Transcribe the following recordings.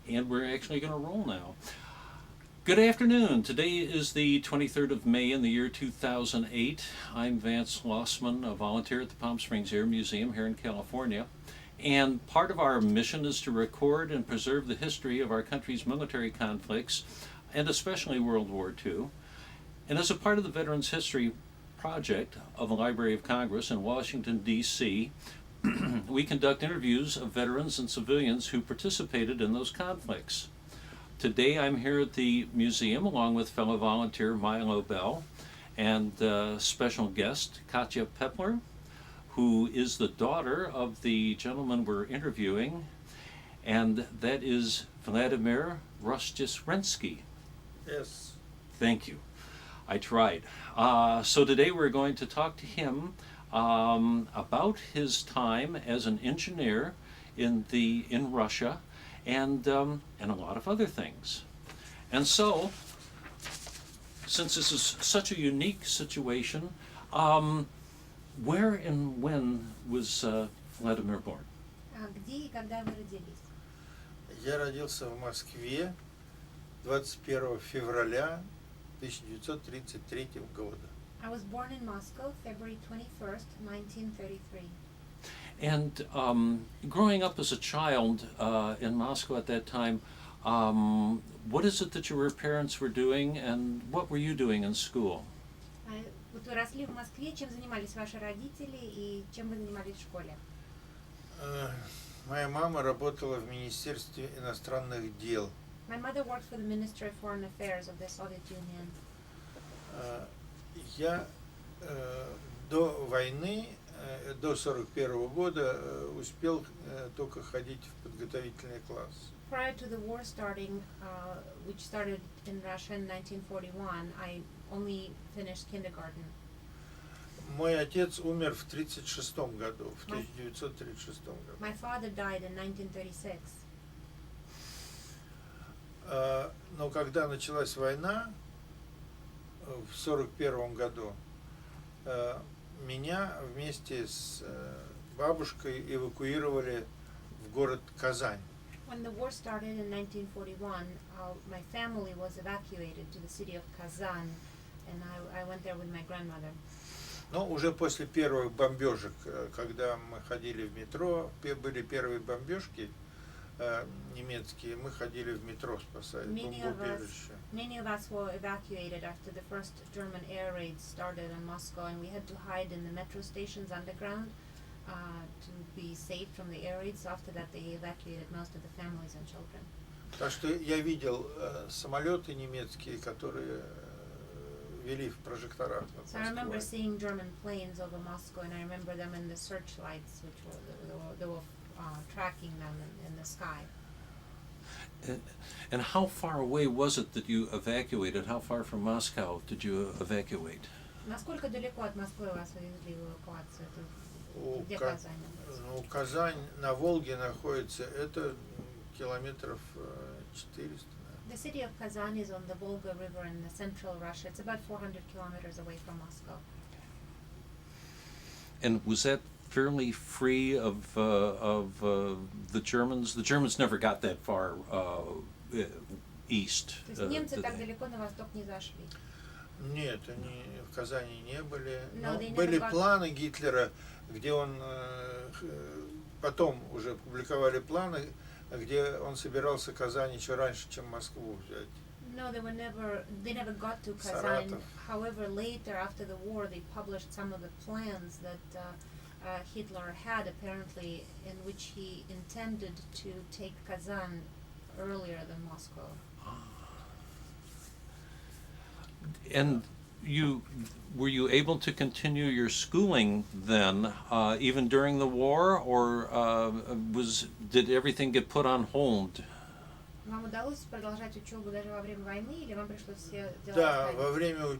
And we're actually going to roll now. Good afternoon. Today is the 23rd of May in the year 2008. I'm Vance Lossman, a volunteer at the Palm Springs Air Museum here in California. And part of our mission is to record and preserve the history of our country's military conflicts, and especially World War II. And as a part of the Veterans History Project of the Library of Congress in Washington, D.C., we conduct interviews of veterans and civilians who participated in those conflicts. Today I'm here at the museum along with fellow volunteer Milo Bell and special guest Katja Pepler, who is the daughter of the gentleman we're interviewing, and that is Vladimir Rozhdestvensky. Yes. Thank you. I tried. So today we're going to talk to him about his time as an engineer in Russia, and a lot of other things. And so, since this is such a unique situation, where and when was Vladimir born? Где и когда вы родились? Я родился в Москве 21 февраля 1933 года. I was born in Moscow, February 21st, 1933. And growing up as a child in Moscow at that time, what is it that your parents were doing, and what were you doing in school? Вот вы росли в Москве, чем занимались ваши родители и чем вы занимались в школе? Моя мама работала в Министерстве иностранных дел. My mother worked for the Ministry of Foreign Affairs of the Soviet Union. Я до войны, до 1941 года, успел только ходить в подготовительный класс. Prior to the war starting, which started in Russia in 1941, I only finished kindergarten. Мой отец умер в 1936 году, в 1936 году. My father died in 1936. Но когда началась война, в 1941 году, меня вместе с бабушкой эвакуировали в город Казань. When the war started in 1941, my family was evacuated to the city of Kazan, and I went there with my grandmother. Но уже после первых бомбежек, когда мы ходили в метро, были первые бомбежки немецкие, мы ходили в метро спасать бомбоубежище. Many of us were evacuated after the first German air raids started in Moscow, and we had to hide in the metro stations underground to be safe from the air raids. After that, they evacuated most of the families and children. Так что я видел самолеты немецкие, которые вели в прожекторах над So I remember Москвой. seeing German planes over Moscow, and I remember them in the searchlights, which they were tracking them in the sky. And how far away was it that you evacuated? How far from Moscow did you evacuate? Насколько далеко от Москвы вас увезли в эвакуацию? Где Казань? Ну, Казань на Волге находится, это километров 400. The city of Kazan is on the Volga River in the central Russia. It's about 400 kilometers away from Moscow. And was that fairly free of the Germans? The Germans never got that far east. То есть немцы так далеко на восток не зашли. Нет, они в Казани не были. No, Но they never были got- планы Гитлера, где он потом уже публиковали планы, где он собирался Казань еще раньше, чем Москву взять. No, they never got to Kazan. Saratov. However, later after the war, they published some of the plans that Hitler had apparently, in which he intended to take Kazan earlier than Moscow. And were you able to continue your schooling then, even during the war, or did everything get put on hold? Вам удалось продолжать учебу даже во время войны, или вам пришлось все дела Да, оставить? во время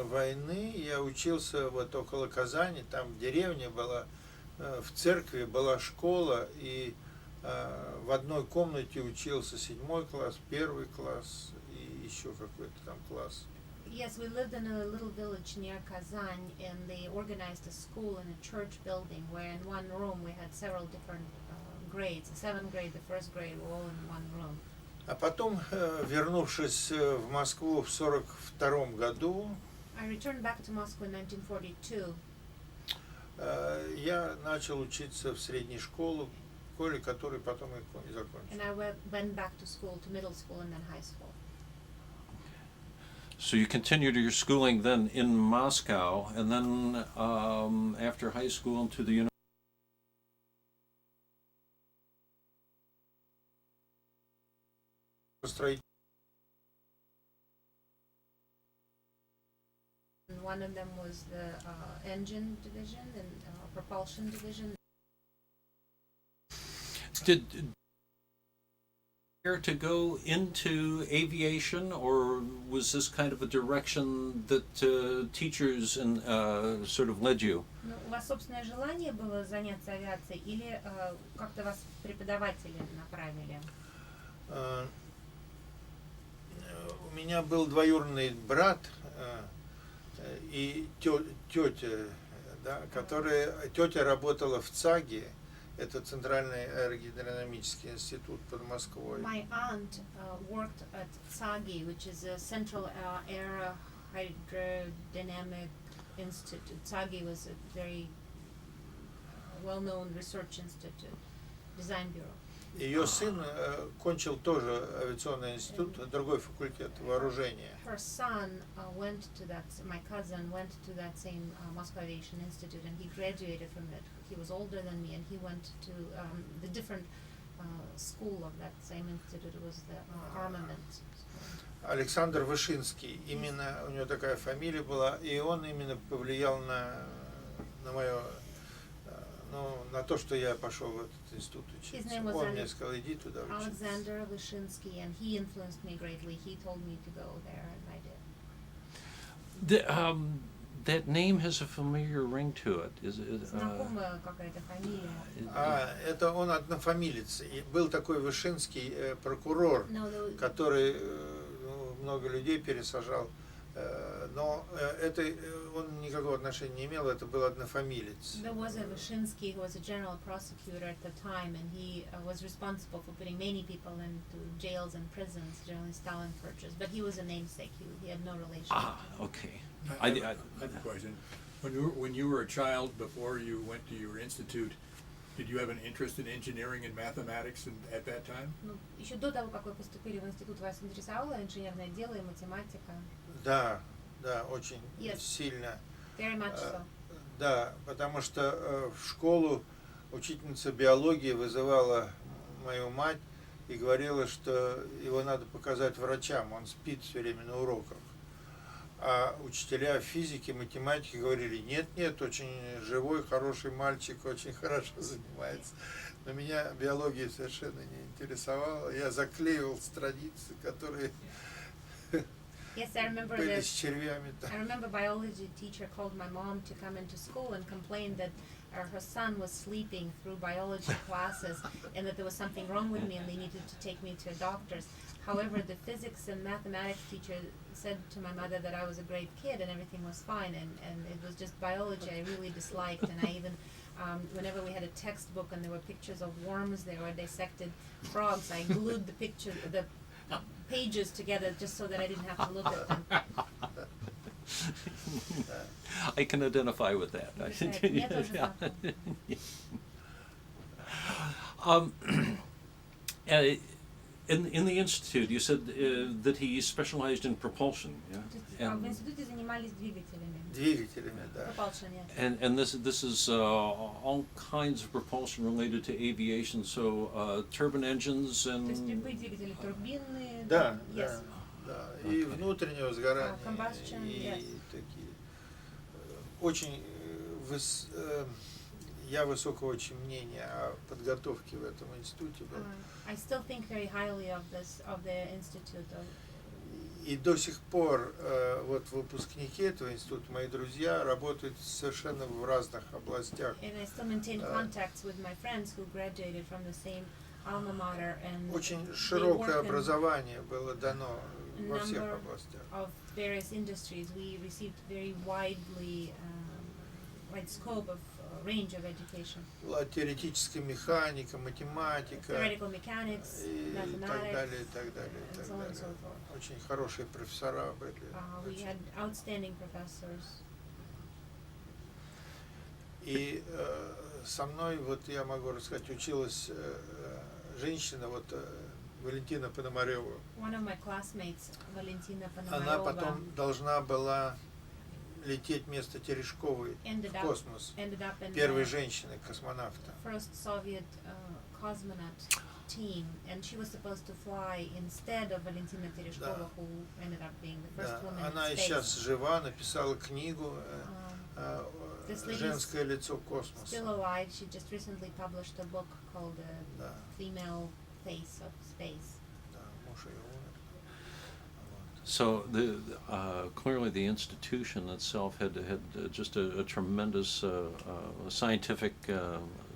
войны я учился вот около Казани, там деревня была, в церкви была школа, и в одной комнате учился 7 класс, 1 класс и еще какой-то там класс. Yes, we lived in a little village near Kazan, and they organized a school in a church building where in one room we had several different grades. The 7th grade, the 1st grade were all in one room. А потом, вернувшись в Москву в 1942 году, I returned back to Moscow in 1942. Я начал учиться в средней школе, которую потом и закончил. And I went back to school, to middle school and then high school. So you continued your schooling then in Moscow, and then after high school into the Строительство. And one of them was the engine division and propulsion division. Did you to go into aviation, or was this kind of a direction that teachers and sort of led you? Ну, у вас собственное желание было заняться авиацией или как-то вас преподаватели направили? У меня был двоюродный брат и тетя, да, тетя работала в ЦАГе, это Центральный аэродинамический институт под Москвой. My aunt worked at TSAGI, which is a Central Air Hydrodynamic Institute. TSAGI was a very well-known research institute, design bureau. Ее сын кончил тоже авиационный институт, другой факультет вооружения. Her son went to that. My cousin went to that same Moscow Aviation Institute, and he graduated from it. He was older than me, and he went to the different school of that same institute. It was the armament school. Александр Вышинский, именно у него такая фамилия была, и он именно повлиял на мое, на то, что я пошел в этот институт учиться. Он мне сказал, иди туда учиться. Alexander Vyshinsky, and he influenced me greatly. He told me to go there, and I did. That name has a familiar ring to it. Знакомая какая-то фамилия. Это он однофамилец. И был такой Вышинский прокурор, который много людей пересажал. Но это он никакого отношения не имел, это был однофамилец. There was a Vyshinsky who was a general prosecutor at the time, and he was responsible for putting many people into jails and prisons, generally Stalin purchased. But he was a namesake. He had no relation. Okay. I have a question. When you were a child, before you went to your institute, did you have an interest in engineering and mathematics at that time? Ну, еще до того, как вы поступили в институт, вас интересовало инженерное дело и математика? Да, очень сильно. Very much so. Да, потому что в школу учительница биологии вызывала мою мать и говорила, что его надо показать врачам, он спит все время на уроках. А учителя физики, математики говорили, нет, очень живой, хороший мальчик, очень хорошо занимается. Но меня биология совершенно не интересовала. Я заклеивал страницы, которые были с червями. I remember biology teacher called my mom to come into school and complained that her son was sleeping through biology classes and that there was something wrong with me and they needed to take me to a doctor's. However, the physics and mathematics teacher said to my mother that I was a great kid and everything was fine, and it was just biology I really disliked. And I even, whenever we had a textbook and there were pictures of worms there or dissected frogs, I glued the pages together just so that I didn't have to look at them. I can identify with that. In the institute, you said that he specialized in propulsion, yeah? В институте занимались двигателями. Двигателями, да. Propulsion, yes. And this is all kinds of propulsion related to aviation, so turbine engines and... То есть любые двигатели турбинные. Да, yes. да. И внутреннего сгорания. Combustion, yes. И такие. Очень я высокого очень мнения о подготовке в этом институте был. I still think very highly of the institute. И до сих пор вот выпускники этого института, мои друзья, работают совершенно в разных областях. And I still maintain contacts with my friends who graduated from the same alma mater, and очень широкое образование было дано во всех областях. Of various industries, we received very wide scope of range of education. Была теоретическая механика, математика Theoretical mechanics, и так mathematics, далее, и так далее, и and так so on and далее. so forth. Очень хорошие профессора были. We очень. had outstanding professors. И со мной, вот я могу рассказать, училась женщина, вот Валентина Пономарева. One of my classmates, Valentina Она Ponomareva, потом должна была лететь вместо Терешковой ended в up космос. in Первой the женщины-космонавта. first Soviet cosmonaut team, and she was supposed to fly instead of Valentina Tereshkova, Да. who ended up being the first Да. woman Она in и space. сейчас жива, написала книгу This lady is «Женское лицо космоса». Still alive. She just recently published a book called The Да, Female Face of Space. да, муж ее умер. Вот. So clearly the institution itself had just a tremendous scientific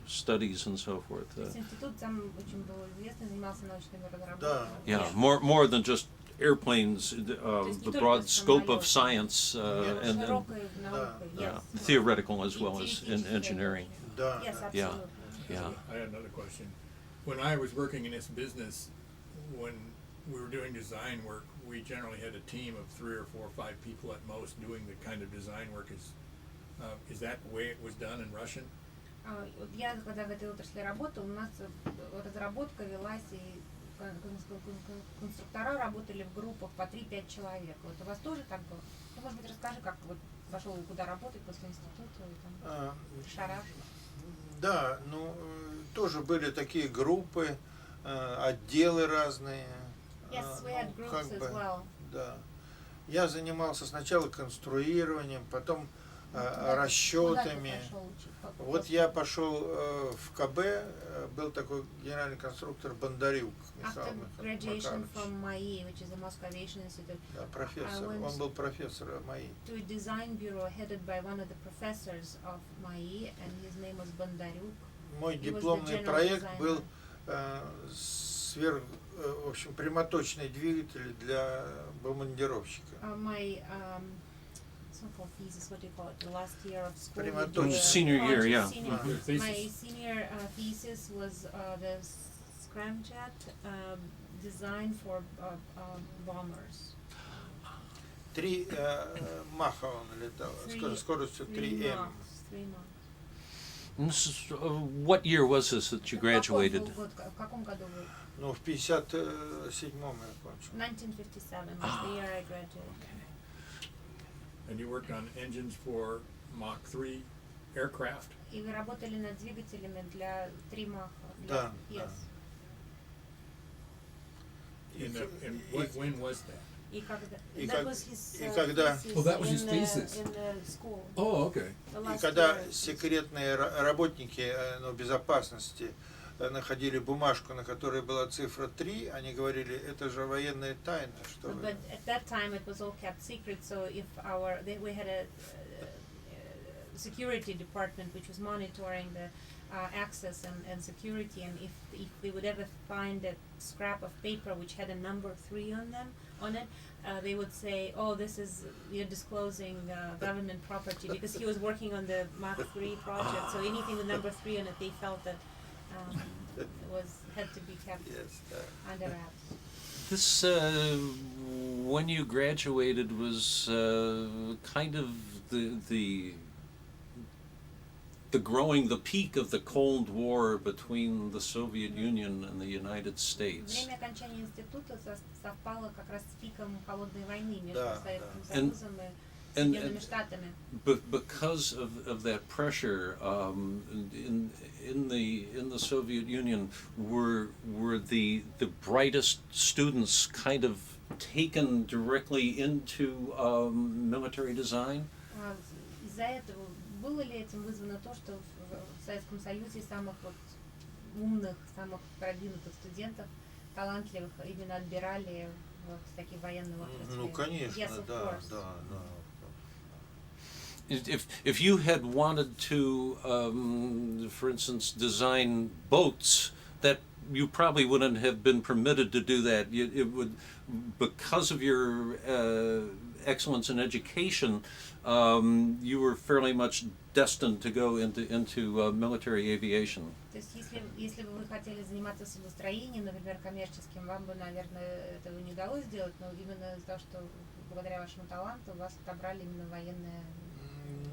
studies and so forth. То есть институт сам очень был известный, занимался научными разработками. Да. Yeah, more than just airplanes, the только broad scope of самолеты. science and Широкой наукой, yeah, yes. theoretical as well И as in теоретической engineering. тоже. Да, Yes, да. Yeah. absolutely. Yeah. I had another question. When I was working in this business, when we were doing design work, we generally had a team of 3 or 4 or 5 people at most doing the kind of design work. Is that the way it was done in Russian? Вот я, когда в этой отрасли работала, у нас разработка велась, и конструктора работали в группах по 3-5 человек. Вот у вас тоже так было? Ну, может быть, расскажи, как вот пошел куда работать после института, и там, шараш. Да, ну, тоже были такие группы, отделы разные. Yes, we had Ну, groups как as бы, well. да. Я занимался сначала конструированием, потом Куда ты расчетами. пошел учить? Вот я пошел в КБ, был такой генеральный конструктор Бондарюк Михаил After graduation Макарович. from MAI, which is the Moscow Aviation Institute, Да, профессор. I went Он был профессор МАИ. to a design bureau headed by one of the professors of MAI, and his name was Bondaryuk. Мой He was the дипломный general проект designer. был в общем, прямоточный двигатель для бомбардировщика. My it's not called thesis, what do you call it? The last year of school. Прямоточный. you do a Senior year, project, yeah. senior- Your thesis. My senior thesis was the scramjet design for bombers. 3 Маха он летал, Three- скоростью 3 3М. Machs, 3 Machs. And this is, what year was this that you graduated? В каком году вы? Ну, в 57-м я кончил. 1957 was the year I graduated. And you worked on engines for Mach 3 aircraft? И вы работали над двигателями для 3 Маха? Да, Yes. When was that? И когда? И That как- was his и когда- thesis Oh, that was his in thesis. in the school. Oh, okay. The И last когда year. секретные работники безопасности находили бумажку, на которой была цифра 3, они говорили, это же военная тайна, что вы... But at that time it was all kept secret, so if we had a security department which was monitoring the access and security, and if they would ever find a scrap of paper which had a number 3 on it, they would say, oh, this is, you're disclosing government property, because he was working on the Mach 3 project, so anything with number 3 on it, they felt that had to be kept Yes, да. under wraps. This, when you graduated, was kind of the peak of the Cold War between the Soviet Union and the United States. Время окончания института совпало как раз с пиком холодной войны между Да, Советским да. Союзом и Соединенными Штатами. But because of that pressure, in the Soviet Union, were the brightest students kind of taken directly into military design? Из-за этого было ли этим вызвано то, что в Советском Союзе самых вот умных, самых продвинутых студентов, талантливых, именно отбирали в такие военные отрасли? Ну, конечно, Yes, of да, course. да. If you had wanted to, for instance, design boats that you probably wouldn't have been permitted to do that. It would, because of your excellence in education, you were fairly much destined to go into military aviation. То есть, если бы вы хотели заниматься судостроением, например, коммерческим, вам бы, наверное, этого не удалось сделать, но именно из-за того, что благодаря вашему таланту вас отобрали именно военные.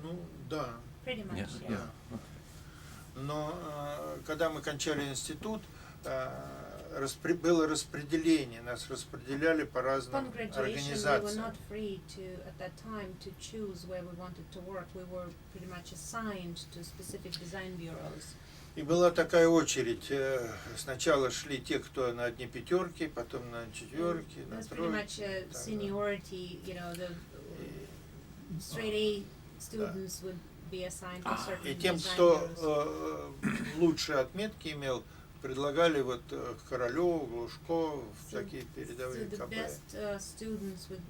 Ну, да. Pretty much, Yes, yeah. yeah. Но когда мы кончали институт, было распределение, нас распределяли по разным Upon graduation, we were организациям. not free to, at that time, to choose where we wanted to work. We were pretty much assigned to specific design bureaus. И была такая очередь. Сначала шли те, кто на одни пятерки, потом на четверки, на There's pretty much тройки. a seniority, you know, the straight A students would be assigned to certain И тем, design кто bureaus. лучшие отметки имел, предлагали вот Королёв, Глушко в такие передовые So the КБ. best students with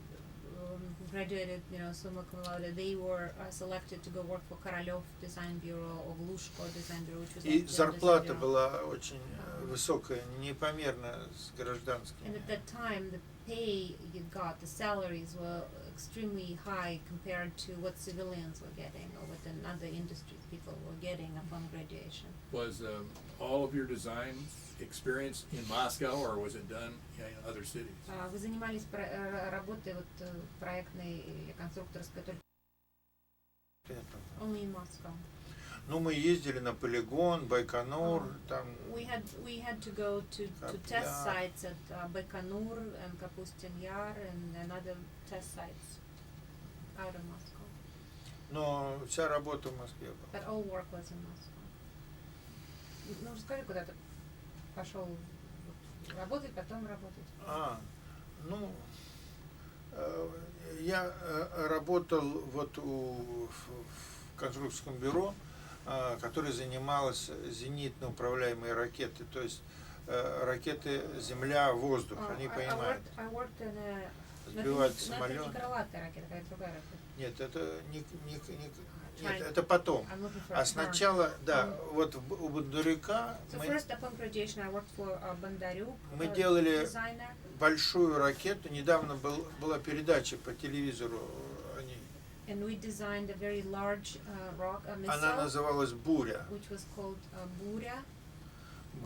graduated, you know, summa cum laude, they were selected to go work for Korolёv Design Bureau or Glushko Design Bureau, which was И the зарплата design bureau. была очень высокая, непомерно с гражданскими. And at that time, the pay you got, the salaries were extremely high compared to what civilians were getting or what in other industries people were getting upon graduation. Was all of your design experience in Moscow, or was it done in other cities? Вы занимались работой вот проектной или конструкторской только only in Moscow? Ну, мы ездили на полигон, Байконур, там We had to go to test Kapyan. sites at Baikonur and Kapustin Yar and another test sites out of Moscow. но вся работа в Москве была. But all work was in Moscow. Ну, расскажи, куда ты пошел работать, потом работать. Ну, я работал вот в конструкторском бюро, которое занималось зенитно-управляемой ракетой, то есть ракеты Земля-воздух, они понимают. I worked in a... Сбивать но самолет. это не крылатая ракета, какая-то другая ракета. Нет, это нет, это потом. I'm looking for А a сначала, да, вот у Бондарюка So мы first, upon graduation, I worked for Bondaryuk, Мы делали designer. большую ракету. Недавно была передача по телевизору о ней. And we designed a very large Она missile, называлась «Буря». which was called Burya.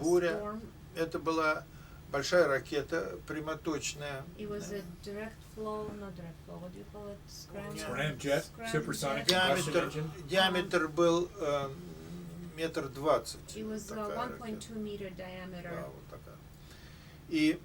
«Буря» Storm. это была большая ракета, прямоточная. It was a direct flow, not direct flow. What do you call it? Scramjet, supersonic Scramjet. combustion engine. Диаметр был 1,20 метра. It was Такая 1.2 ракета. meter diameter. Да, вот такая. И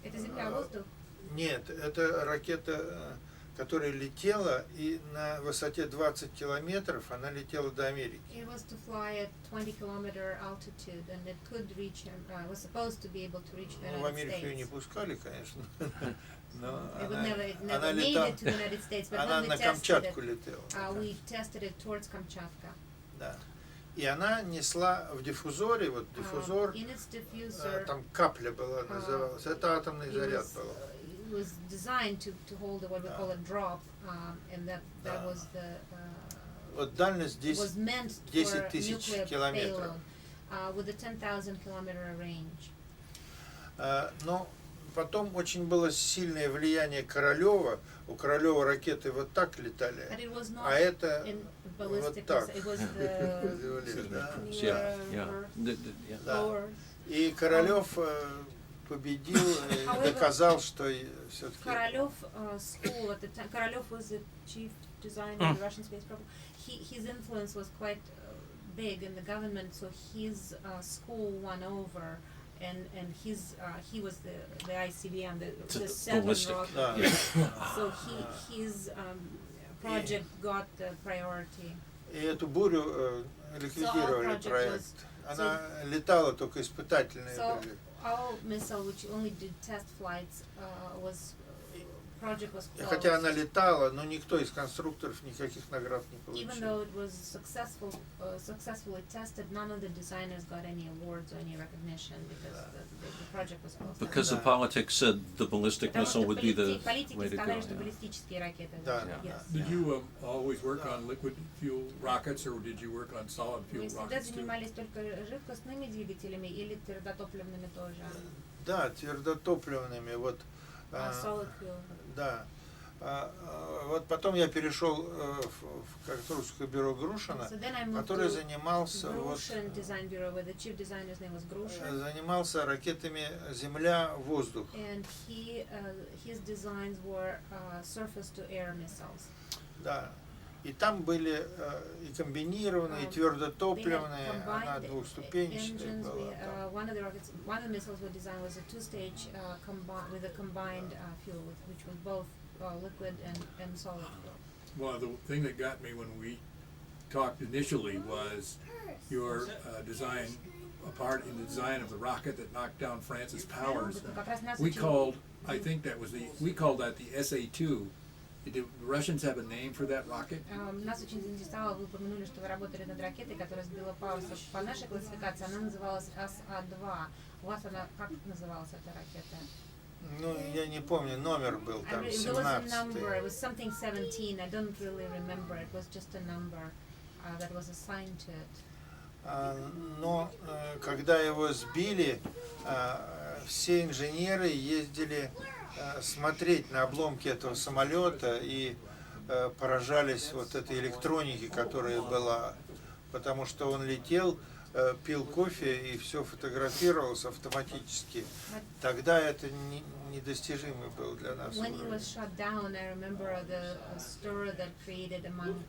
Это земля-воздух? нет, это ракета, которая летела, и на высоте 20 километров она летела до Америки. It was to fly at 20-kilometer altitude, and it could reach, was supposed to be able to reach the Ну, в United Америку ее не States. пускали, конечно. Но It would она never made летала, it to the United States, but она when we на tested Камчатку it, летела. we tested it towards Kamchatka. Да. И она несла в диффузоре, вот диффузор, In its diffuser, там капля была, называлась. Это атомный it заряд was, был. it was designed to hold what we call a drop, and that Да. was the Вот дальность was 10 meant 10 for тысяч nuclear километров. payload with a 10,000 kilometer range. Но потом очень было сильное влияние Королёва. У Королёва ракеты вот так летали, But it was not а это in вот ballistic, так. it was the Да. Yeah, yeah. Yeah. Да. lower. И Королёв победил, и However, доказал, что все-таки Korolёv school at the time, Korolёv was the chief designer of the Russian space program. His influence was quite big in the government, so his school won over, and he was the ICBM, the seven ballistic. rocket. Да. So his project got the priority. И эту бурю ликвидировали project проект. was- Она летала, только испытательные So были. our missile, which only did test flights, project was closed. Хотя она летала, но никто из конструкторов никаких наград не Even получил. though it was successfully tested, none of the designers got any awards or any recognition because the project was closed. Because the Да. politics said the ballistic Потому missile что would be the политики way to go. сказали, что Yeah. баллистические ракеты. Да, Yes. да. Did you always work on liquid fuel rockets, or did you work on solid Вы fuel всегда rockets too? занимались только жидкостными двигателями или твердотопливными тоже? Да, твердотопливными. Вот, Solid fuel. да. Вот потом я перешел в конструкторское бюро Грушина, So then I moved который to занимался Grushin Design Bureau, where the chief designer's name was Grushin. занимался ракетами Земля-воздух. And his designs were surface-to-air missiles. Да. И там были и комбинированные, и They твердотопливные, had она combined двухступенчатая engines. была. там. One of the rockets, one of the missiles were designed was a two-stage with a combined fuel, which was both liquid and solid fuel. Well, the thing that got me when we talked initially was your design, a part in the design of the rocket that knocked down Francis Powers. Как раз нас We учили- called, I think that was we called that the SA-2. Did the Russians have a name for that rocket? Нас очень заинтересовало, вы упомянули, что вы работали над ракетой, которая сбила Пауэрса. По нашей классификации она называлась АСА-2. У вас она как называлась, эта ракета? Ну, я не помню, номер был там, There was a number, it 17. was something 17, I don't really remember, it was just a number that was assigned to it. Но когда его сбили, все инженеры ездили смотреть на обломки этого самолета и поражались вот этой электронике, которая была, потому что он летел, пил кофе и все фотографировалось автоматически. Тогда это недостижимый был для нас When he уровень. was shot down, I remember the stir that created among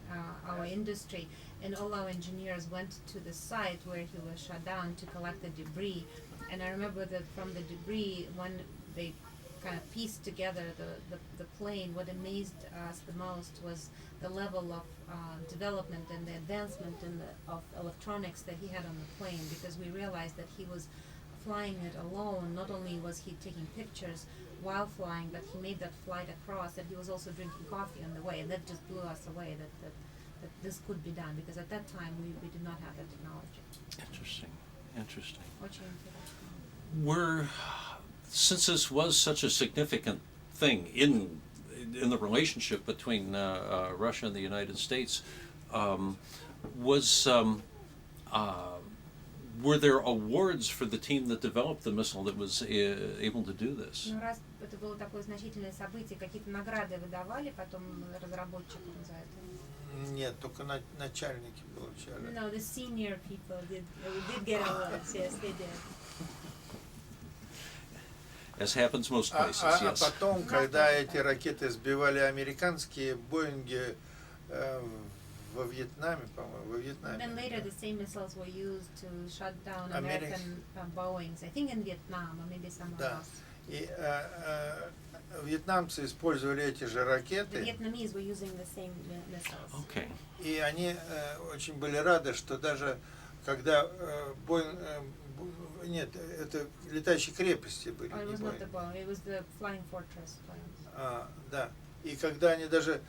our industry, and all our engineers went to the site where he was shot down to collect the debris. And I remember that from the debris, when they kind of pieced together the plane, what amazed us the most was the level of development and the advancement of electronics that he had on the plane, because we realized that he was flying it alone. Not only was he taking pictures while flying, but he made that flight across, and he was also drinking coffee on the way, and that just blew us away that this could be done, because at that time we did not have that technology. Interesting. Очень интересно. Since this was such a significant thing in the relationship between Russia and the United States, were there awards for the team that developed the missile that was able to do this? Ну, раз это было такое значительное событие, какие-то награды выдавали потом разработчикам за это? Нет, только начальники получали. No, the senior people did get awards, yes, they did. As happens most places, А yes. потом, когда эти ракеты сбивали американские Боинги во Вьетнаме, по-моему, во Вьетнаме. Then later the same missiles were used to shut down American- American Boeings, I think in Vietnam or maybe somewhere Да. else. И вьетнамцы использовали эти же The ракеты, Vietnamese were using the same missiles. Okay. и они очень были рады, что даже когда Боинг... Нет, это летающие крепости были, Oh, it не was not the Боинг. Boeing, it was the Flying Fortress planes. Да. И когда они даже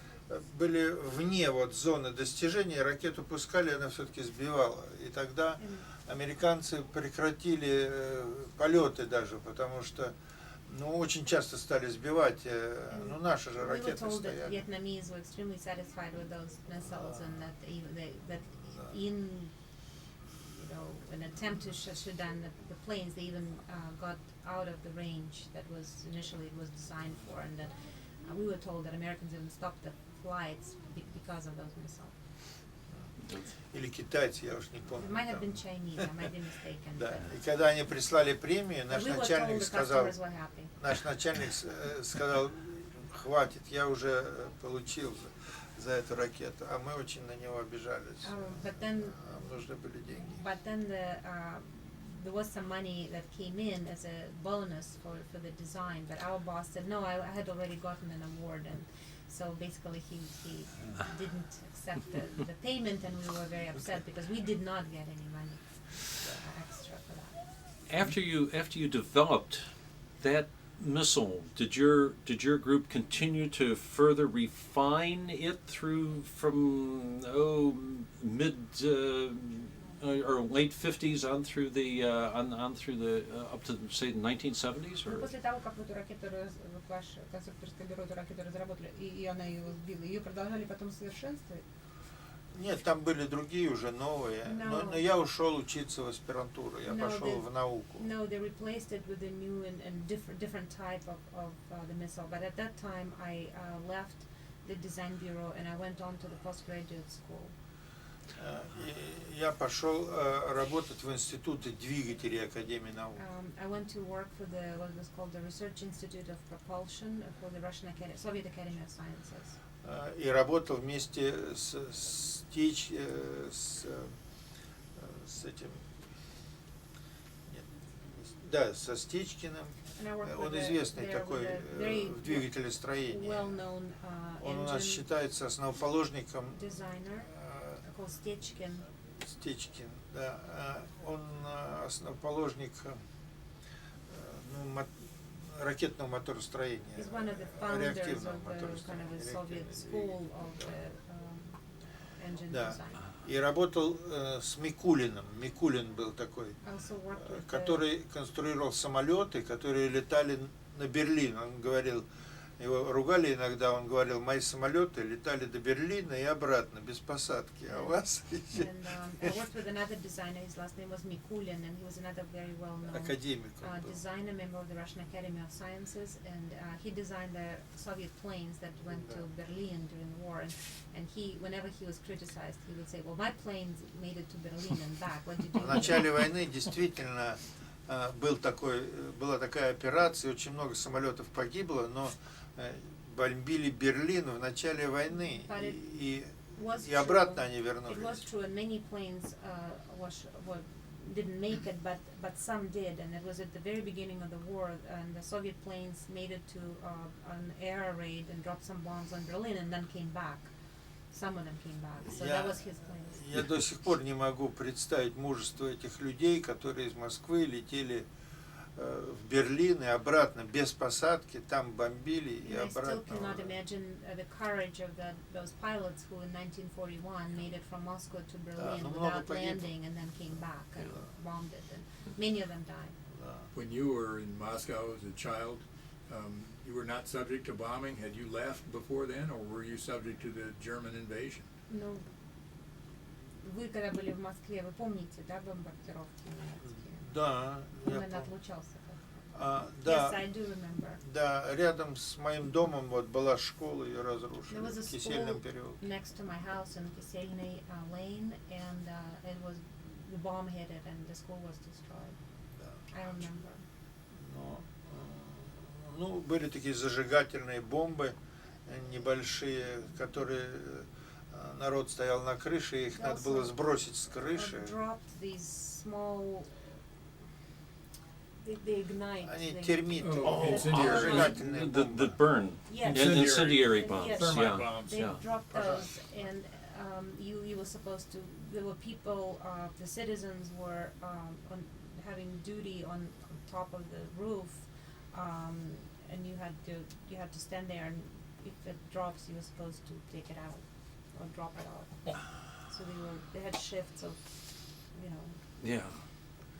были вне вот зоны достижения, ракету пускали, она все-таки сбивала. И тогда американцы прекратили полеты даже, потому что очень часто стали сбивать, наши же We were ракеты told that стояли. Vietnamese were extremely satisfied with those missiles, and that in an attempt to shoot down the planes, they even got out of the range that was initially it was designed for, and that we were told that Americans even stopped the flights because of those missiles. Или китайцы, я уж не помню. It might have там. been Chinese, I might be mistaken. Да. But И когда они прислали премию, we were told начальник the сказал, customers were happy. наш начальник сказал, хватит, я уже получил за эту ракету, а мы очень на него обижались. But then Нам нужны были деньги. there was some money that came in as a bonus for the design, but our boss said no, I had already gotten an award, and so basically he didn't accept the payment, and we were very upset because we did not get any money extra for that. After you developed that missile, did your group continue to further refine it through from mid or late 50s on through the on through the up to say the 1970s, Но or после того, как эту ракету, ваше конструкторское бюро эту ракету разработали, и она ее сбила, ее продолжали потом совершенствовать? Нет, там были другие уже новые, но я ушел учиться в аспирантуру, я пошел в науку. No, they replaced it with a new and different type of the missile. But at that time, I left the design bureau and I went on to the postgraduate school. И я пошел работать в институте двигателей Академии наук. I went to work for what was called the Research Institute of Propulsion for the Soviet Academy of Sciences. И работал вместе с этим, нет, да, со Стечкиным. Он известный такой в двигателестроении. Он у нас считается основоположником. Стечкин, да. Он основоположник ракетного моторостроения, реактивного моторостроения. Да. И работал с Микулиным. Микулин был такой, который конструировал самолеты, которые летали на Берлин. Он говорил, его ругали иногда, он говорил, мои самолеты летали до Берлина и обратно, без посадки, а у вас... I worked with another designer, his last name was Mikulin, and he was another very well-known designer, member of the Russian Academy of Sciences, and he designed the Soviet planes that went to Berlin during the war, and he, whenever he was criticized, he would say, well, my planes made it to Berlin and back, what did you do? В начале войны действительно была такая операция, очень много самолетов погибло, но бомбили Берлин в начале войны, и обратно они вернулись. It was true, and many planes didn't make it, but some did, and it was at the very beginning of the war, and the Soviet planes made it to an air raid and dropped some bombs on Berlin, and then came back. Some of them came back, so that was his planes. Я до сих пор не могу представить мужество этих людей, которые из Москвы летели в Берлин и обратно без посадки, там бомбили и обратно. I still cannot imagine the courage of those pilots who in 1941 made it from Moscow to Berlin without landing and then came back and bombed it, and many of them died. When you were in Moscow as a child, you were not subject to bombing. Had you left before then, or were you subject to the German invasion? Ну, вы когда были в Москве, вы помните, да, бомбардировки немецкие? Да, Он отлучался. да, Yes, I do remember. Да, рядом с моим домом вот была школа, ее разрушили There was a в Кисельном school переулке. next to my house in Kiselny Lane, and the bomb hit it, and the school was destroyed. Да. I remember. Ну, были такие зажигательные бомбы небольшие, которые народ стоял на крыше, и их надо было сбросить с крыши. Они термиты, зажигательные бомбы. That burn. Yes. Incendiary bombs. Yes. Thermite Yeah. bombs. They Yeah. dropped those, and you were supposed to. There were people. The citizens were having duty on top of the roof, and you had to stand there, and if it drops, you were supposed to take it out or drop it off. So they had shifts of, Yeah.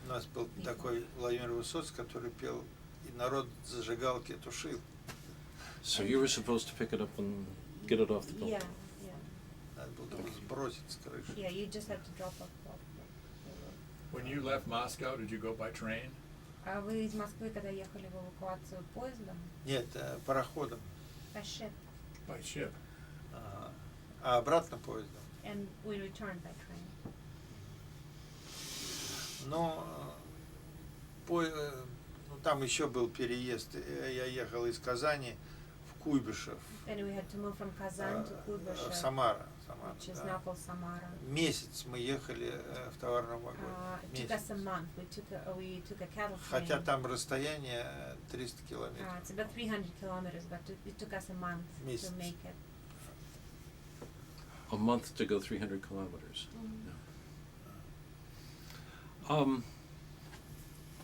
У нас был такой Владимир Высоцкий, который пел, и народ зажигалки тушил. So you were supposed to pick it up and get it off the building. Yeah. Надо было только сбросить с крыши. Yeah, you just had to drop off. When you left Moscow, did you go by train? А вы из Москвы, когда ехали в эвакуацию поездом? Нет, пароходом. By ship. By ship. А обратно поездом. And we returned by train. Но там еще был переезд. Я ехал из Казани в Куйбышев. And we had to move from Kazan to Kuybyshev, Самара. which is now called Samara. Месяц мы ехали в товарном вагоне. It took us a month. We took a cattle train. Хотя там расстояние 300 километров. It's about 300 kilometers, but it took us a month Месяц. to make it. A month to go 300 kilometers.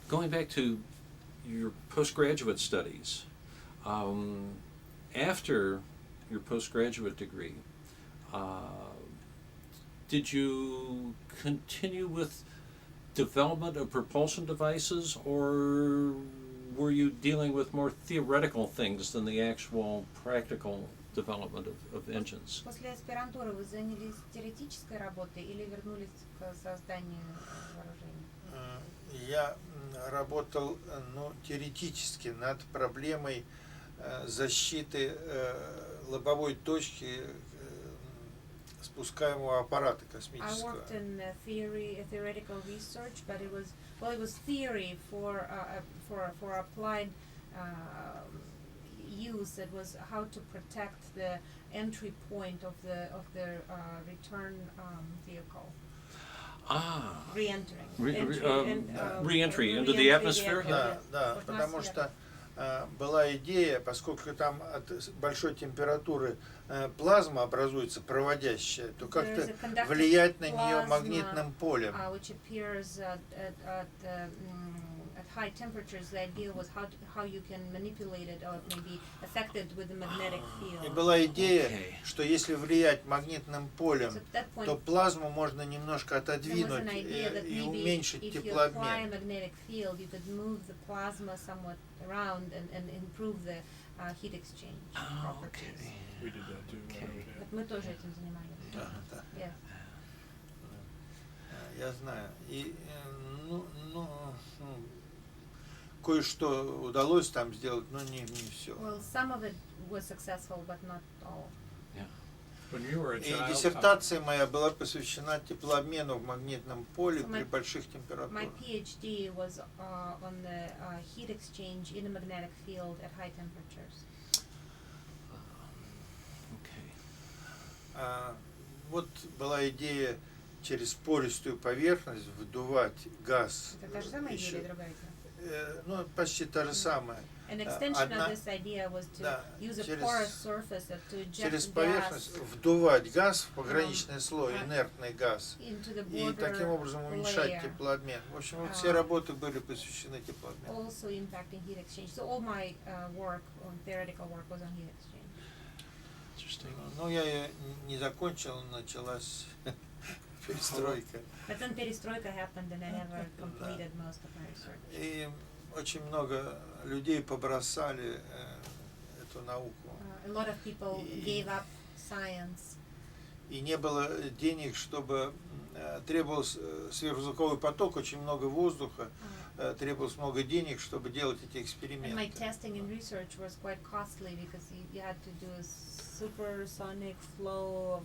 Going back to your postgraduate studies, after your postgraduate degree, did you continue with development of propulsion devices, or were you dealing with more theoretical things than the actual practical development of engines? После аспирантуры вы занялись теоретической работой или вернулись к созданию вооружений? Я работал теоретически над проблемой защиты лобовой точки спускаемого аппарата I космического. worked in theoretical research, but it was theory for applied use. It was how to protect the entry point of the return vehicle. Re-entering. Re-entry into the atmosphere? Да, потому что была идея, поскольку там от большой температуры плазма образуется проводящая, то как-то влиять на нее магнитным полем. Which appears at high temperatures. The idea was how you can manipulate it or maybe affect it with the magnetic field. И была идея, что если влиять магнитным полем, So at that point, то плазму можно немножко there was отодвинуть an idea that и maybe уменьшить if you apply a теплообмен. magnetic field, you could move the plasma somewhat around and improve the heat exchange properties. We did that too. when I was Вот мы тоже этим занимались. Да. Yes. Я знаю. И кое-что удалось там сделать, но не все. Well, some of it was successful, but not all. When you were a И child, диссертация моя была посвящена теплообмену в магнитном поле So при my больших My температурах. PhD was on the heat exchange in a magnetic field at high temperatures. Okay. Вот была идея через пористую поверхность вдувать газ. Это та же самая идея или другая идея? Почти та же самая. An extension Одна- of this idea was to да, use a через- porous surface to Через eject поверхность gas вдувать газ в пограничный слой, а- инертный газ. into the И таким border образом уменьшать layer, теплообмен. В общем, вот все А. работы были посвящены теплообмену. also impacting heat exchange. So all my work, theoretical work, was on heat exchange. Interesting. Но я ее не закончил, началась перестройка. But then perestroika happened and I never completed most of my research. И очень много людей побросали эту науку. A lot of people И- gave up science. И не было денег, чтобы требовался сверхзвуковой поток, очень много воздуха, требовалось много денег, чтобы делать эти And my эксперименты. testing and research was quite costly because you had to do a supersonic flow of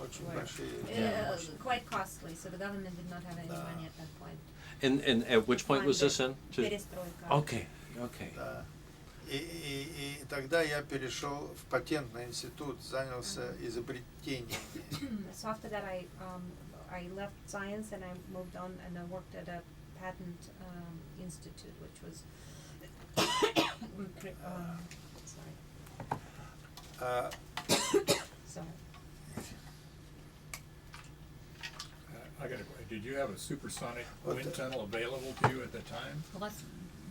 Очень work. большие. Quite costly, so the government did not have any Да. money at that point. And at which point was this in? Perestroika. Okay. Okay. Да. И тогда я перешел в патентный институт, занялся изобретениями. So after that, I left science and I moved on and I worked at a patent institute, which was sorry. А, Sorry. I got a question. Did you have a supersonic Вот, wind tunnel available to you at the time? У вас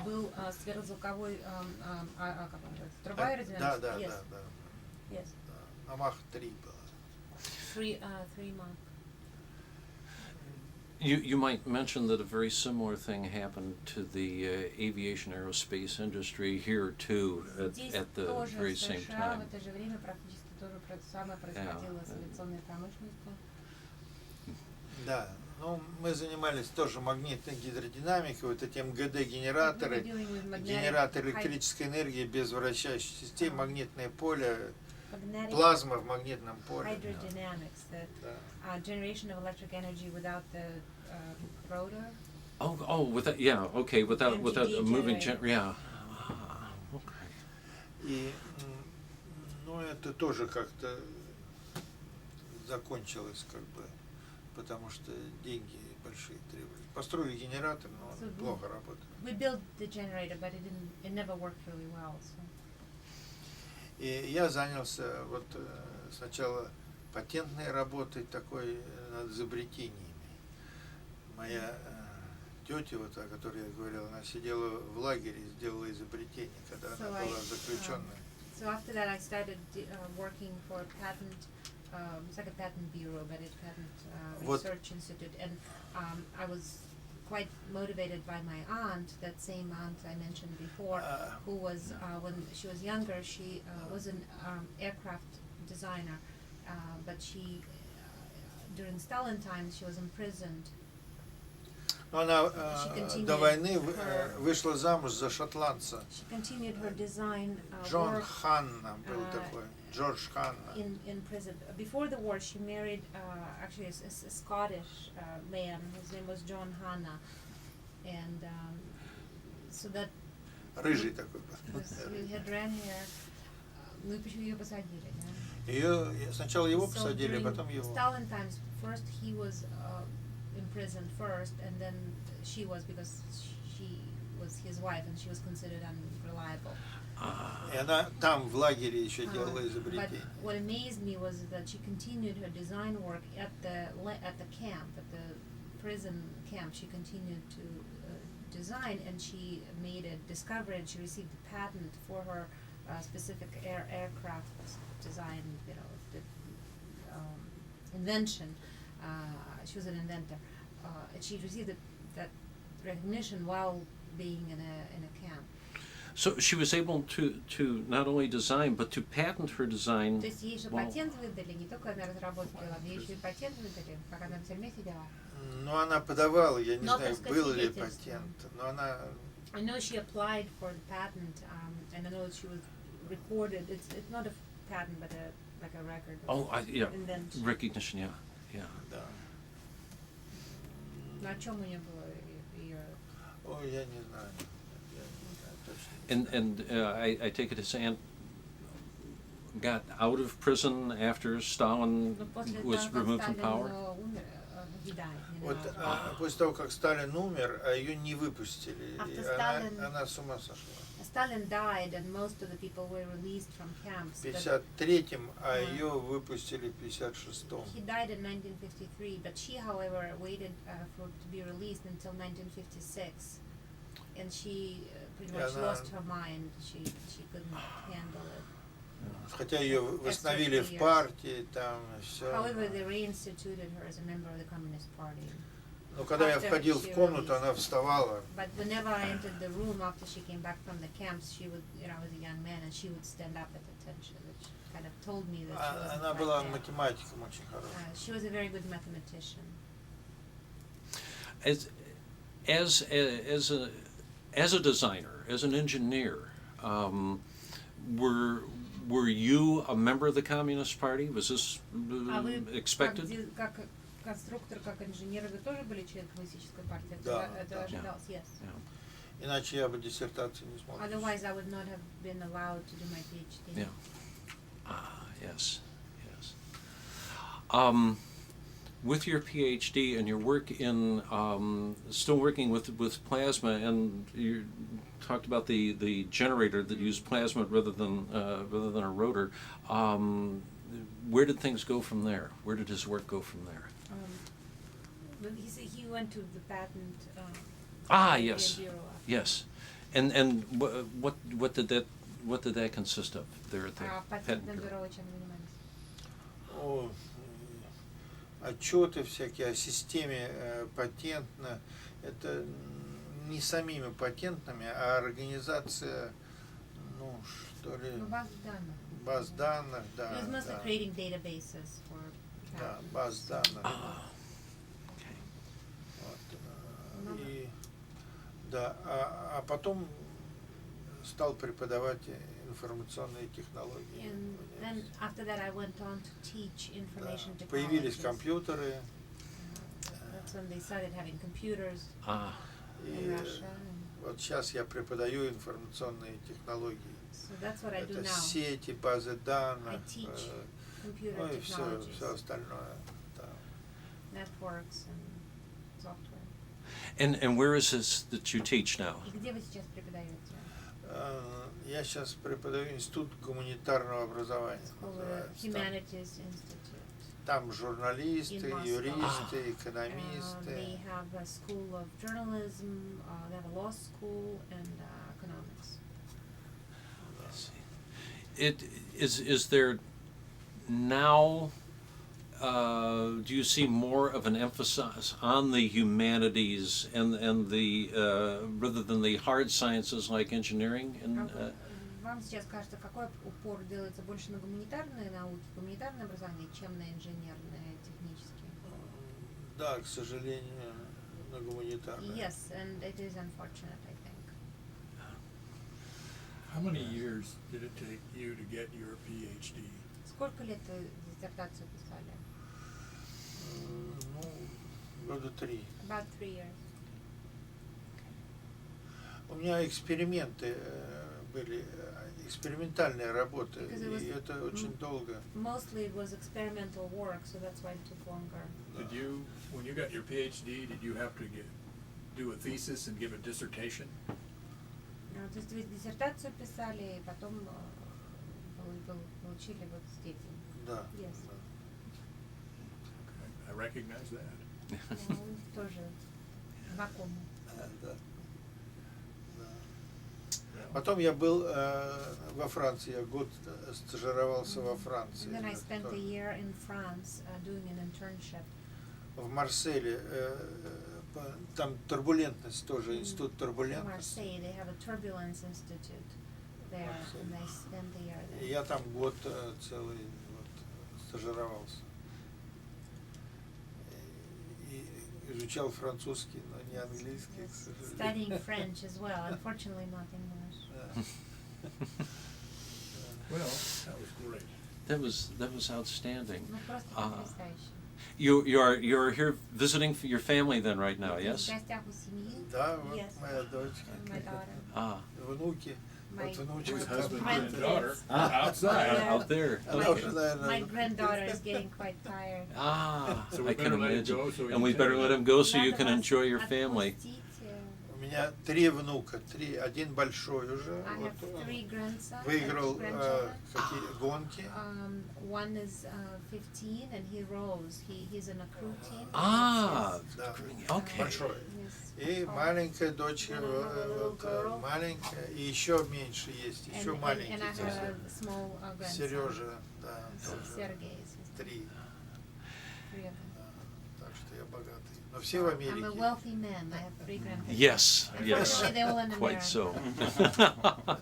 был сверхзвуковой как он называется, труба Да, аэродинамическая? да, Yes. да, да. Yes. На Мах-3 было. Three Mach. You might mention that a very similar thing happened to the aviation aerospace industry here too Здесь at the тоже very в same США в time. это же время практически тоже самое происходило с авиационной промышленностью. Да, ну мы занимались тоже магнитной гидродинамикой, вот эти МГД-генераторы, We were dealing with magnetic генераторы электрической энергии без вращающих систем, магнитное поле, magnetic плазма в магнитном поле. hydrodynamics, the Да. generation of electric energy without the rotor. Without without a moving generator. yeah. Okay. И это тоже как-то закончилось, как бы, потому что деньги большие требовались. Построили генератор, но он So плохо работал. We built the generator, but it never worked really well. So. И я занялся вот сначала патентной работой такой над изобретениями. Моя тетя, вот о которой я говорил, она сидела в лагере и сделала изобретение, когда So она была заключенная. So after that, I started working for patent it's like a patent bureau, but it's patent What- research institute. And I was quite motivated by my aunt, that same aunt I mentioned before, who was when she was younger, she was an aircraft designer, but she during Stalin times she was imprisoned. Но она She continued до войны her- вышла замуж за шотландца. She continued her design Джон work Ханна был такой. Джордж Ханна. in prison. Before the war, she married actually a Scottish man. His name was John Hanna, and so that Рыжий такой был. he had red hair. Ну и почему ее посадили, да? Сначала его So посадили, during потом его. Stalin times, first he was imprisoned first, and then she was, because she was his wife and she was considered unreliable. И она там в лагере еще делала But изобретения. what amazed me was that she continued her design work at the camp, at the prison camp. She continued to design, and she made a discovery, and she received a patent for her specific aircraft design, invention. She was an inventor, and she received that recognition while being in a camp. So she was able to not only design, but to patent her design. То есть ей же Wow. патент выдали, не только на разработке, ей еще и патент выдали, пока она в тюрьме сидела. Но она подавала, я не Но, знаю, так сказать, был ли свидетельство. патент, но она I know she applied for the patent, and I know she was recorded. It's not a patent, but like a record. Oh, yeah, Invention. recognition, yeah, yeah. да. На чем у нее было ее? Ой, я не знаю. Я не знаю точно. And I take it his aunt got out of prison after Stalin Ну, после was того, как removed from Сталин power. умер, he died, Вот know. после того, как Сталин умер, ее не выпустили. After И Stalin- она с ума сошла. Stalin died, and most of the people were released from camps. В But 53-м, а ее выпустили в 56-м. he died in 1953. But she, however, waited to be released until 1956, and she pretty much она- lost her mind. She couldn't handle it. Хотя ее восстановили в years. партии, там все. However, they reinstituted her as a member of the Communist Party. Но когда я after входил she в комнату, released. она вставала. But whenever I entered the room after she came back from the camps, she would, I was a young man, and she would stand up at attention, which kind of told me that she wasn't Она quite была there. математиком очень хорошим. She was a very good mathematician. As a designer, as an engineer, were you a member of the Communist Party? Was this А вы expected? как конструктор, как инженер, вы тоже были членом коммунистической партии? Да, Это да. ожидалось, yes. Иначе я бы диссертацию не смог. Otherwise, I would not have been allowed to do my PhD. Yeah. Yes, yes. With your PhD and your work in still working with plasma, and you talked about the generator that used plasma rather than a rotor. Where did things go from there? Where did his work go from there? But he went to the patent. Yes, Bureau. yes. And what did that consist of there at the patent Патентное bureau? бюро чем занимались? О, отчеты всякие о системе патентно. Это не самими патентными, а организация, ну что ли, Ну, баз данных. баз данных, да, He was mostly да, creating databases for да, patents. баз данных. Okay. Вот, и, да, а потом стал преподавать информационные технологии. And then after that, I went on to teach Да. information Появились technologies. компьютеры, That's when they started having computers и in Russia. And вот сейчас я преподаю информационные технологии. so that's what I do Это now. сети, базы данных, I teach computer ну и все technologies, остальное. Да. networks, and software. And where is this that you teach now? И где вы сейчас преподаете? Я сейчас преподаю Институт гуманитарного образования. School of называется. Humanities Institute. Там журналисты, In Moscow. юристы, They экономисты. have a school of journalism, they have a law school, and economics. Is there now do you see more of an emphasis on the humanities and the rather than the hard sciences like engineering? And Вам сейчас кажется, какой упор делается больше на гуманитарные науки, гуманитарное образование, чем на инженерные, технические? Да, к сожалению, на гуманитарное. Yes, and it is unfortunate, I think. How many years did it take you to get your PhD? Сколько лет вы диссертацию писали? Ну, года 3. About 3 years. У меня эксперименты были, экспериментальные работы, Because it was- и это очень долго. Mostly it was experimental work, so that's why it took longer. Did you, when you got your PhD, did you have to do a thesis and give a dissertation? То есть вы диссертацию писали, и потом получили вот степень. Да. Yes. да. Okay, I recognize that. Ну, тоже знакомы. Да. Да. Well, Потом я был во Франции, я год стажировался во Франции. And then I spent a тоже. year in France doing an internship. В Марселе, там турбулентность тоже, институт In турбулентности. Marseille, they have a turbulence institute there, and I spent a year И there. я там год целый вот, стажировался. И изучал французский, но не английский, к сожалению. Studying French as well, unfortunately not English. Да. well, that was great. that was outstanding. Ну, просто А, потрясающе. You're here visiting your family then right now, Ты yes? в гостях у семьи? Да, вот Yes. моя дочка, My daughter. Ah, внуки, My- вот внучка Whose там. husband My and daughter kids. outside. Yeah. out there. Она Okay. уже, наверное, My granddaughter is getting quite tired. Ah, So we I can better let him imagine. go so he And we can better tell let you. him go so you Надо can вас enjoy your family. отпустить. У меня 3 внука, один большой уже, I вот have он 3 grandsons. выиграл grandchildren. какие гонки. One is 15 and he rows. He's in a crew team. Ah, Да, okay. большой. И маленькая дочка, вот, маленькая, и еще меньше есть, еще And I маленький. have a small grandson. Сережа, да, тоже Sergey is his 3. 3 of them. Так что я богатый. Но все в I'm a Америке. wealthy man. I have 3 grandkids. Yes, yes. Unfortunately, they're all in Quite so. America.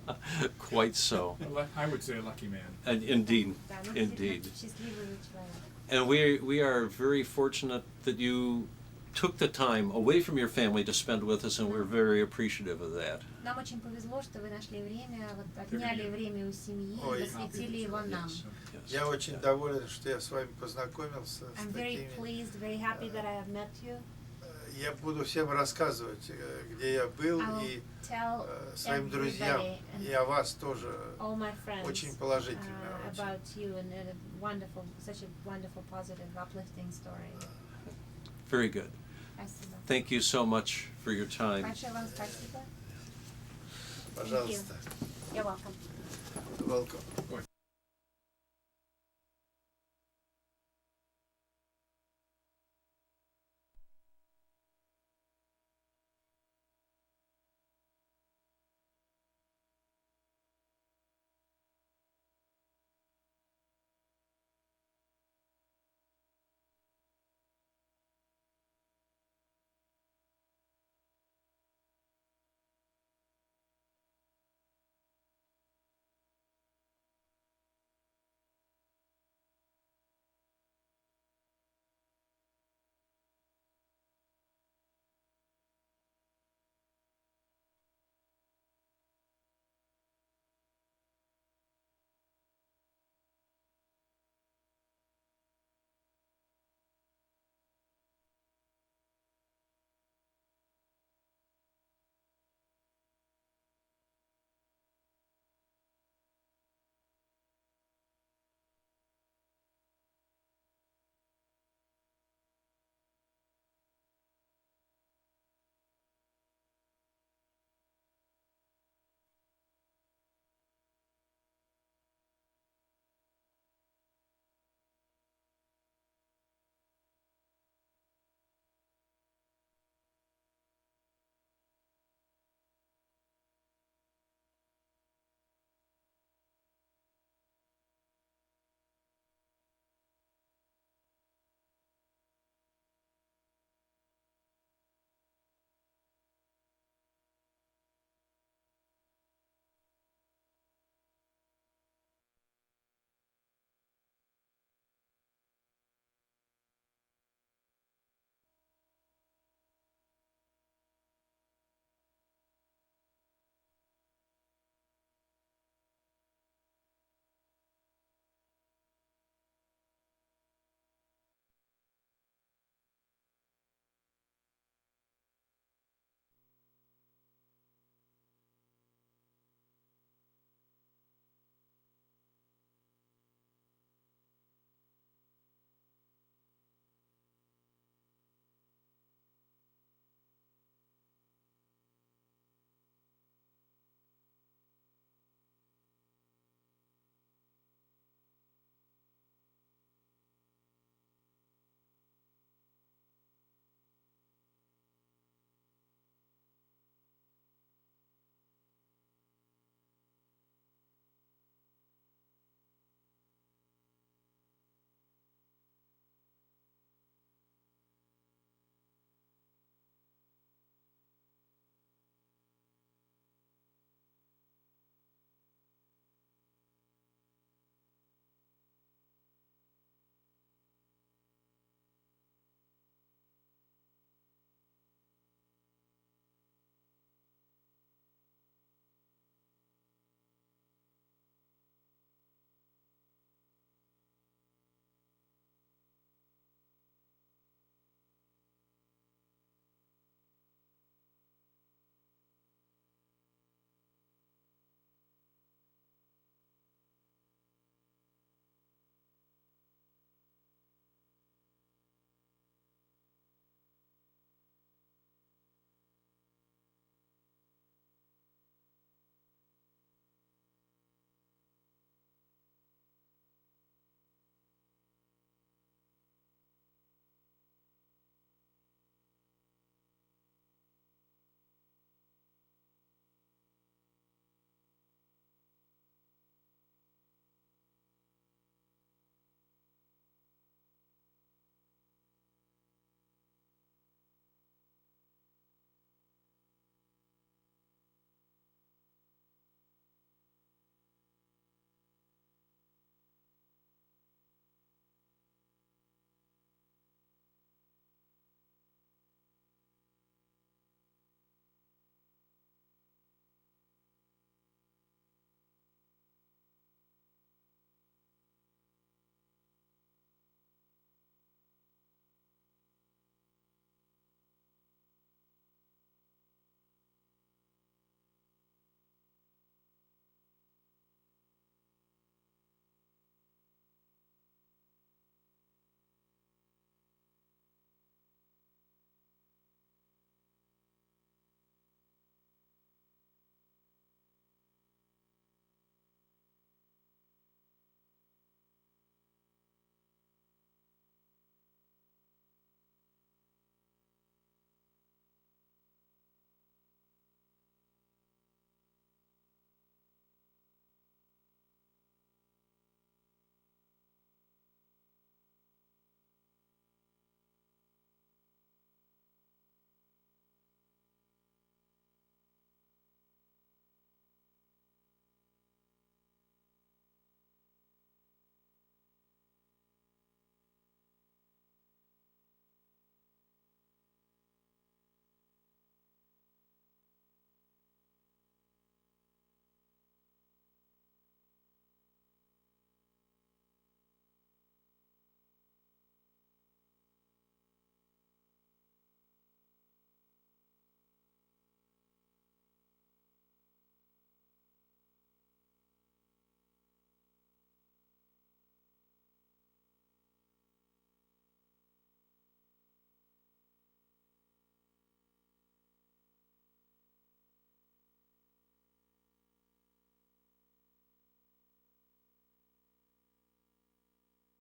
Quite so. I would say a lucky man. And indeed, Да, ну, indeed. счастливый человек. And we are very fortunate that you took the time away from your family to spend with us, and we're very appreciative of that. Нам очень повезло, что вы нашли время, вот, отняли время у семьи, Ой. посвятили его нам. Yes. Я очень доволен, что я с вами познакомился. С I'm very такими. pleased, very happy that I have met you. Я буду всем рассказывать, где я был, I will и tell своим друзьям, everybody and и о вас тоже. all my friends Очень положительно. очень. about you and a wonderful, such a wonderful, positive, uplifting story. Very good. Спасибо. Thank you so much for your time. Большое вам спасибо. Пожалуйста. You're welcome. Welcome.